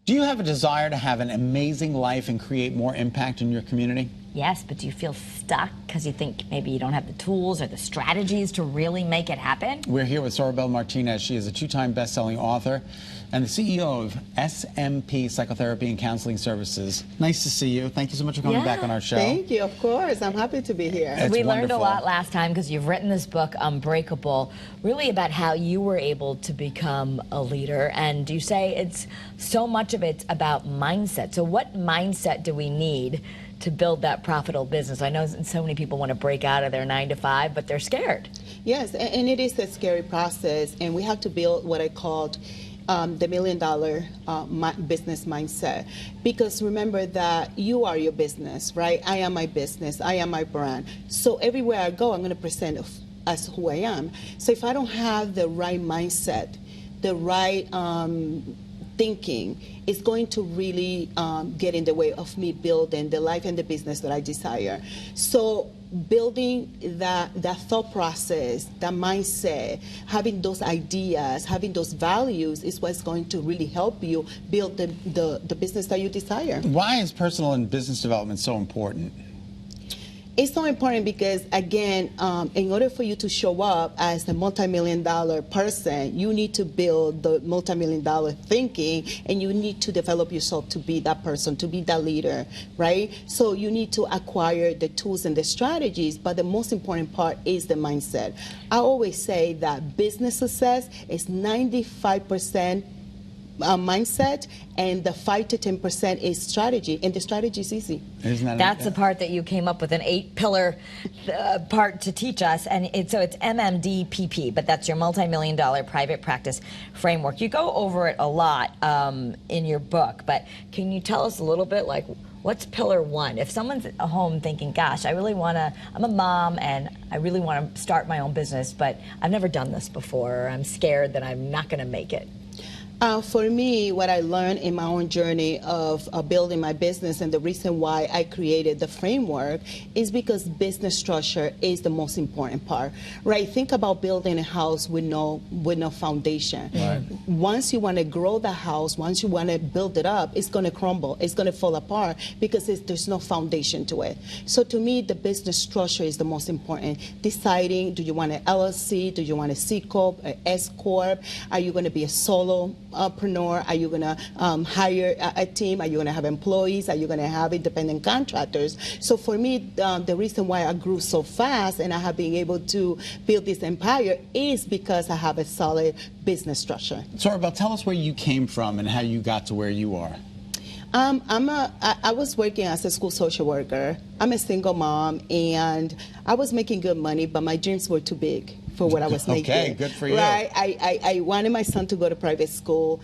Do you have a desire to have an amazing life and create more impact in your community? Yes, but do you feel stuck because you think maybe you don't have the tools or the strategies to really make it happen? We're here with Soribel Martinez. She is a two-time best-selling author and the CEO of SMPsychotherapy and Counseling Services. Nice to see you. Thank you so much for coming back on our show. Thank you. Of course. I'm happy to be here. It's we learned wonderful. a lot last time because you've written this book, Unbreakable, really about how you were able to become a leader. And you say it's so much of it's about mindset. So what mindset do we need to build that profitable business? I know so many people want to break out of their 9-to-5, but they're scared. Yes, and it is a scary process, and we have to build what I called the $1 million business mindset. Because remember that you are your business, right? I am my business. I am my brand. So everywhere I go, I'm going to present as who I am. So if I don't have the right mindset, the right thinking, is going to really get in the way of me building the life and the business that I desire. So building that thought process, that mindset, having those ideas, having those values is what's going to really help you build the business that you desire. Why is personal and business development so important? It's so important because, again, in order for you to show up as a multi-million-dollar person, you need to build the multi-million-dollar thinking, and you need to develop yourself to be that person, to be that leader, right? So you need to acquire the tools and the strategies, but the most important part is the mindset. I always say that business success is 95% mindset, and the 5 to 10% is strategy, and the strategy is easy. That's the part that you came up with, an 8-pillar part to teach us, and so it's MMDPP, but that's your multi-million-dollar private practice framework. You go over it a lot in your book, but can you tell us a little bit, like, what's pillar 1? If someone's at home thinking, gosh, I'm a mom and I really want to start my own business, but I've never done this before, or I'm scared that I'm not going to make it. For me, what I learned in my own journey of building my business, and the reason why I created the framework, is because business structure is the most important part, right? Think about building a house with no foundation. Right. Once you want to grow the house, once you want to build it up, it's going to crumble, it's going to fall apart because there's no foundation to it. So to me, the business structure is the most important. Deciding, do you want an LLC, do you want a C Corp, an S Corp, are you going to be a solopreneur? Are you going to hire a team? Are you going to have employees? Are you going to have independent contractors? So for me, the reason why I grew so fast and I have been able to build this empire is because I have a solid business structure. Soribel, tell us where you came from and how you got to where you are. I was working as a school social worker. I'm a single mom, and I was making good money, but my dreams were too big for what I was making. Okay, good for you. Right? I wanted my son to go to private school.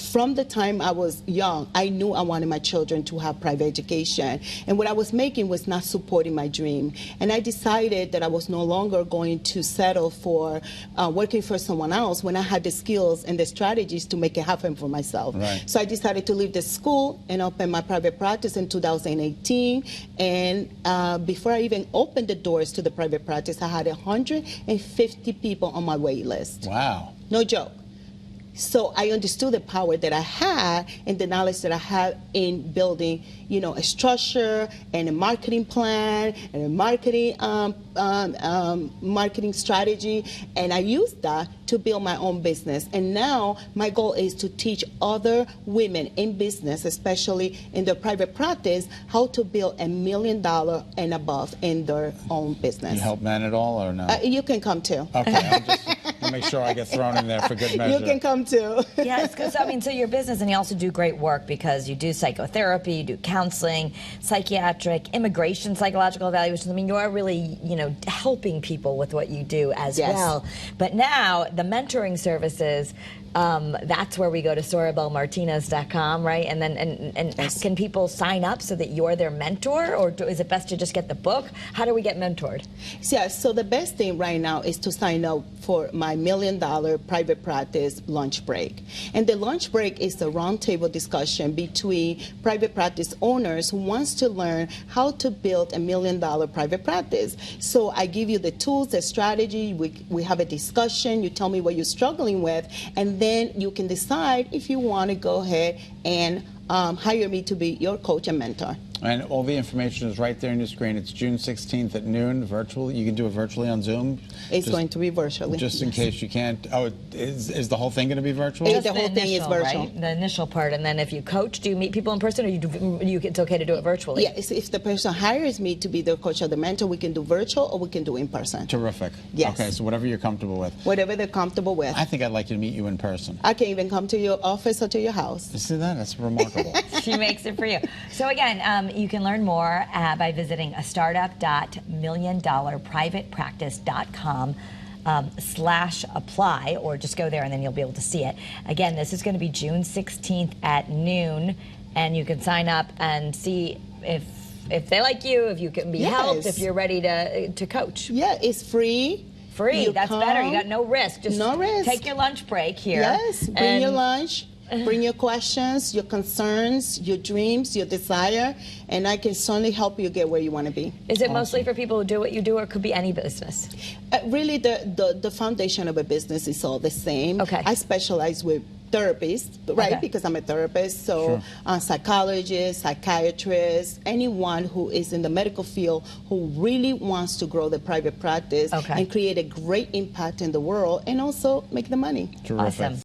From the time I was young, I knew I wanted my children to have private education. And what I was making was not supporting my dream. And I decided that I was no longer going to settle for working for someone else when I had the skills and the strategies to make it happen for myself. Right. So I decided to leave the school and open my private practice in 2018. And before I even opened the doors to the private practice, I had 150 people on my wait list. Wow. No joke. So I understood the power that I had and the knowledge that I had in building, a structure and a marketing plan and a marketing strategy, and I used that to build my own business. And now my goal is to teach other women in business, especially in their private practice, how to build $1 million and above in their own business. You help men at all or no? You can come too. Okay, I'll just make sure I get thrown in there for good measure. You can come too. Yes, because so your business, and you also do great work because you do psychotherapy, you do counseling, psychiatric, immigration, psychological evaluations. I mean, you're really, helping people with what you do as well. But now the mentoring services, that's where we go to SoribelMartinez.com, right? And then Yes. Can people sign up so that you're their mentor, or is it best to just get the book? How do we get mentored? Yeah, so the best thing right now is to sign up for my $1 million private practice lunch break. And the lunch break is a roundtable discussion between private practice owners who wants to learn how to build $1 million private practice. So I give you the tools, the strategy, we have a discussion, you tell me what you're struggling with, and then you can decide if you want to go ahead and hire me to be your coach and mentor. And all the information is right there on your screen. It's June 16th at noon, virtual. You can do it virtually on Zoom. It's going to be virtually. Just in case you can't. Oh, is the whole thing going to be virtual? The whole thing is virtual. Right? The initial part, and then if you coach, do you meet people in person, or it's okay to do it virtually? Yes, if the person hires me to be the coach or the mentor, we can do virtual or we can do in person. Terrific. Yes. Okay, so whatever you're comfortable with. Whatever they're comfortable with. I think I'd like to meet you in person. I can even come to your office or to your house. You see that? That's remarkable. She makes it for you. So again, you can learn more by visiting a startup.milliondollarprivatepractice.com /apply, or just go there and then you'll be able to see it. Again, this is going to be June 16th at noon, and you can sign up and see if they like you, if you can be helped, if you're ready to coach. Yeah, it's free. Free, that's better. You got no risk. Just no risk. Take your lunch break here. Yes, bring your lunch. Bring your questions, your concerns, your dreams, your desire, and I can certainly help you get where you want to be. Is it mostly for people who do what you do, or it could be any business? Really, the foundation of a business is all the same. Okay. I specialize with therapists, right? Okay. Because I'm a therapist, so psychologists, psychiatrists, anyone who is in the medical field who really wants to grow the private practice and create a great impact in the world and also make the money. Terrific. Awesome.